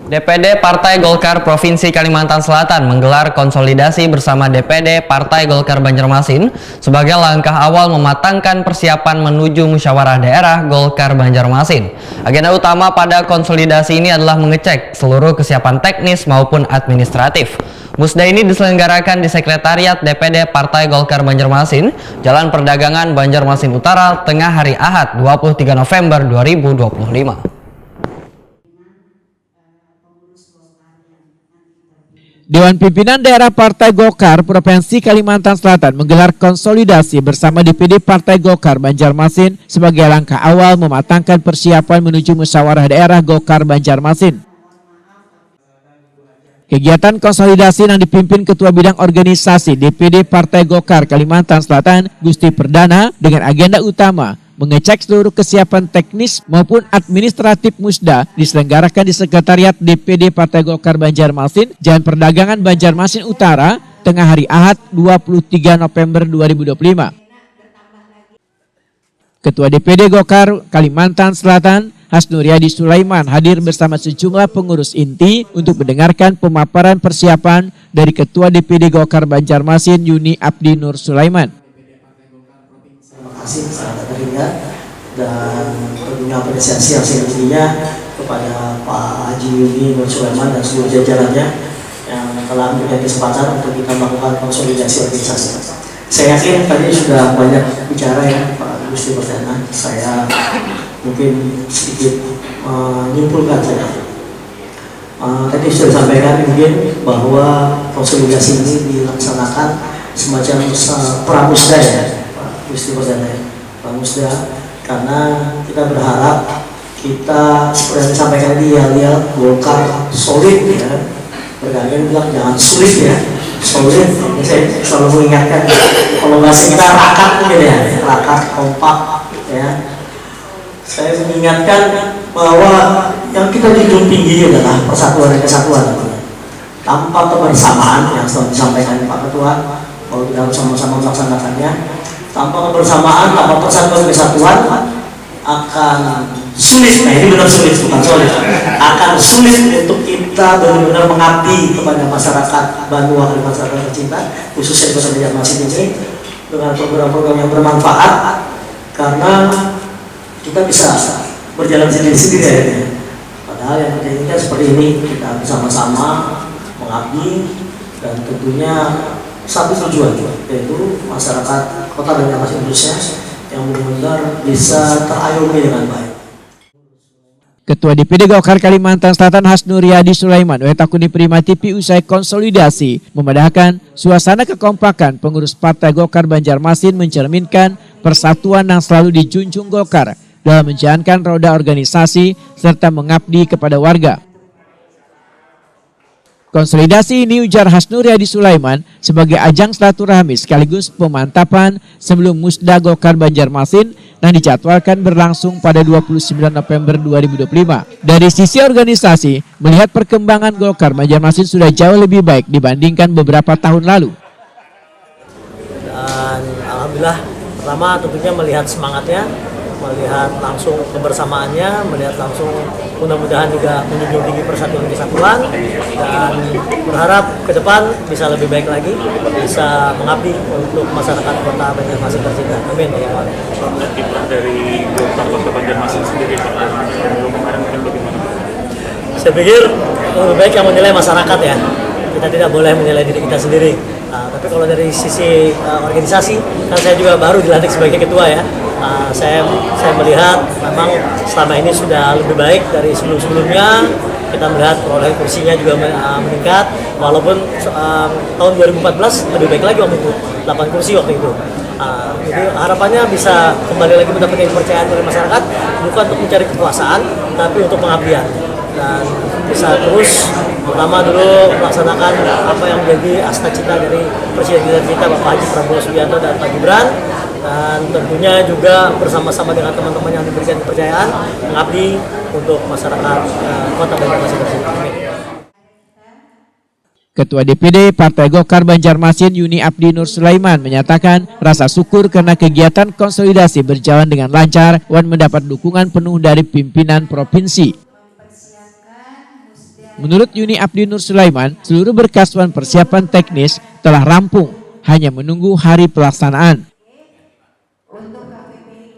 DPD Partai Golkar Provinsi Kalimantan Selatan menggelar konsolidasi bersama DPD Partai Golkar Banjarmasin sebagai langkah awal mematangkan persiapan menuju musyawarah daerah Golkar Banjarmasin. Agenda utama pada konsolidasi ini adalah mengecek seluruh kesiapan teknis maupun administratif. Musda ini diselenggarakan di Sekretariat DPD Partai Golkar Banjarmasin, Jalan Perdagangan Banjarmasin Utara, tengah hari Ahad 23 November 2025. Dewan Pimpinan Daerah Partai Golkar Provinsi Kalimantan Selatan menggelar konsolidasi bersama DPD Partai Golkar Banjarmasin sebagai langkah awal mematangkan persiapan menuju musyawarah daerah Golkar Banjarmasin. Kegiatan konsolidasi yang dipimpin Ketua Bidang Organisasi DPD Partai Golkar Kalimantan Selatan, Gusti Perdana, dengan agenda utama mengecek seluruh kesiapan teknis maupun administratif musda diselenggarakan di Sekretariat DPD Partai Golkar Banjarmasin, Jalan Perdagangan Banjarmasin Utara, tengah hari Ahad 23 November 2025. Ketua DPD Golkar Kalimantan Selatan, Hasnuriadi Sulaiman, hadir bersama sejumlah pengurus inti untuk mendengarkan pemaparan persiapan dari Ketua DPD Golkar Banjarmasin Yuni Abdi Nur Sulaiman. Terima kasih sangat ringan dan tentunya apresiasi yang setingginya kepada Pak Haji Yuni Nur Sulaiman dan seluruh jajarannya yang telah memberikan kesempatan untuk kita melakukan konsolidasi organisasi. Saya yakin tadi sudah banyak bicara ya Pak Gusti Perdana. Saya mungkin sedikit menyimpulkan saja. Tadi sudah disampaikan mungkin bahwa konsolidasi ini dilaksanakan semacam pramusda ya. Gusti Perdana, Pak Musda, karena kita berharap kita seperti yang disampaikan di Yalial Golkar solid ya, berkali-kali bilang jangan sulit ya, solid. Saya selalu mengingatkan kalau bahasa kita rakat mungkin ya, rakat kompak ya. Saya mengingatkan bahwa yang kita junjung tinggi adalah persatuan dan kesatuan. Tanpa kebersamaan yang selalu disampaikan Pak Ketua, kalau kita harus sama-sama melaksanakannya. Tanpa kebersamaan, tanpa persatuan kesatuan akan sulit. Nah ini benar sulit, bukan sulit. Akan sulit untuk kita benar-benar mengabdi kepada masyarakat Banua dan masyarakat tercinta, khususnya di Banjarmasin ini dengan program-program yang bermanfaat, karena kita bisa berjalan sendiri-sendiri akhirnya. Padahal yang kita inginkan seperti ini, kita bersama-sama mengabdi dan tentunya satu tujuan, yaitu masyarakat Kota Banjarmasin khususnya yang benar-benar bisa terayomi dengan baik. Ketua DPD Golkar Kalimantan Selatan Hasnuriadi Sulaiman Wetakuni Prima TV usai konsolidasi memadahkan suasana kekompakan pengurus Partai Golkar Banjarmasin mencerminkan persatuan yang selalu dijunjung Golkar dalam menjalankan roda organisasi serta mengabdi kepada warga. Konsolidasi ini, ujar Hasnuriadi Sulaiman, sebagai ajang silaturahmi sekaligus pemantapan sebelum Musda Golkar Banjarmasin yang dijadwalkan berlangsung pada 29 November 2025. Dari sisi organisasi, melihat perkembangan Golkar Banjarmasin sudah jauh lebih baik dibandingkan beberapa tahun lalu. Dan alhamdulillah, pertama tentunya melihat semangatnya, melihat langsung kebersamaannya, melihat langsung mudah-mudahan juga menjunjung tinggi persatuan kesatuan, dan berharap ke depan bisa lebih baik lagi, bisa mengabdi untuk masyarakat Kota Banjarmasin tercinta. Amin. Kiprah dari Golkar Kota Banjarmasin sendiri kemarin mungkin bagaimana? Saya pikir lebih baik yang menilai masyarakat ya. Kita tidak boleh menilai diri kita sendiri. Tapi kalau dari sisi organisasi, kan saya juga baru dilantik sebagai ketua ya. Saya melihat memang selama ini sudah lebih baik dari sebelum-sebelumnya. Kita melihat perolehan kursinya juga meningkat, walaupun tahun 2014 lebih baik lagi waktu itu, 8 kursi waktu itu. Jadi harapannya bisa kembali lagi mendapatkan kepercayaan dari masyarakat, bukan untuk mencari kekuasaan, tapi untuk pengabdian. Dan bisa terus pertama dulu melaksanakan apa yang menjadi asta-cita dari Presiden kita Bapak Haji Prabowo Subianto dan Pak Gibran, dan tentunya juga bersama-sama dengan teman-teman yang diberikan kepercayaan mengabdi untuk masyarakat Kota Banjarmasin tercinta. Ketua DPD Partai Golkar Banjarmasin Yuni Abdi Nur Sulaiman menyatakan rasa syukur karena kegiatan konsolidasi berjalan dengan lancar dan mendapat dukungan penuh dari pimpinan provinsi. Menurut Yuni Abdi Nur Sulaiman, seluruh berkas dan persiapan teknis telah rampung, hanya menunggu hari pelaksanaan.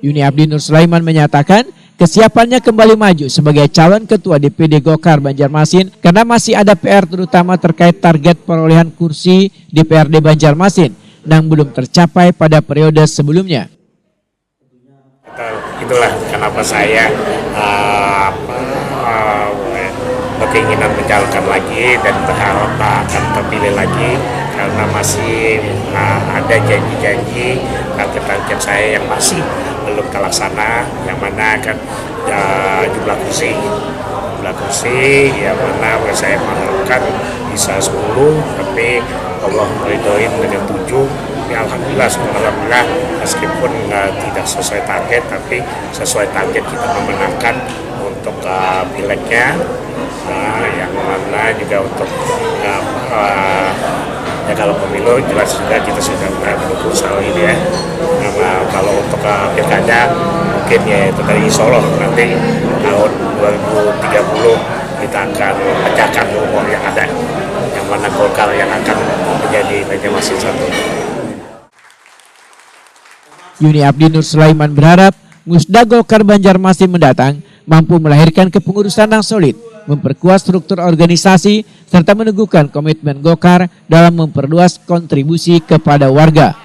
Yuni Abdi Nur Sulaiman menyatakan kesiapannya kembali maju sebagai calon ketua DPD Golkar Banjarmasin karena masih ada PR terutama terkait target perolehan kursi DPRD Banjarmasin yang belum tercapai pada periode sebelumnya. Itulah kenapa saya berkeinginan mencalonkan lagi dan berharap akan terpilih lagi karena masih ada janji-janji target-target saya yang masih belum terlaksana, yang mana kan jumlah kursi yang mana saya mengharapkan bisa 10, tapi Allah meridhoin dengan 7. Ya alhamdulillah meskipun tidak sesuai target, tapi sesuai target kita memenangkan untuk pileknya, yang mana juga untuk ya kalau pemilu jelas juga kita sudah mendukung selalu ini ya. Kalau untuk pilkada mungkin ya itu dari Insya Allah nanti tahun 2030 kita akan pecahkan rumor yang ada, yang mana Golkar yang akan menjadi Banjarmasin 1. Yuni Abdi Nur Sulaiman berharap Musda Golkar Banjarmasin mendatang mampu melahirkan kepengurusan yang solid, memperkuat struktur organisasi, serta meneguhkan komitmen Golkar dalam memperluas kontribusi kepada warga.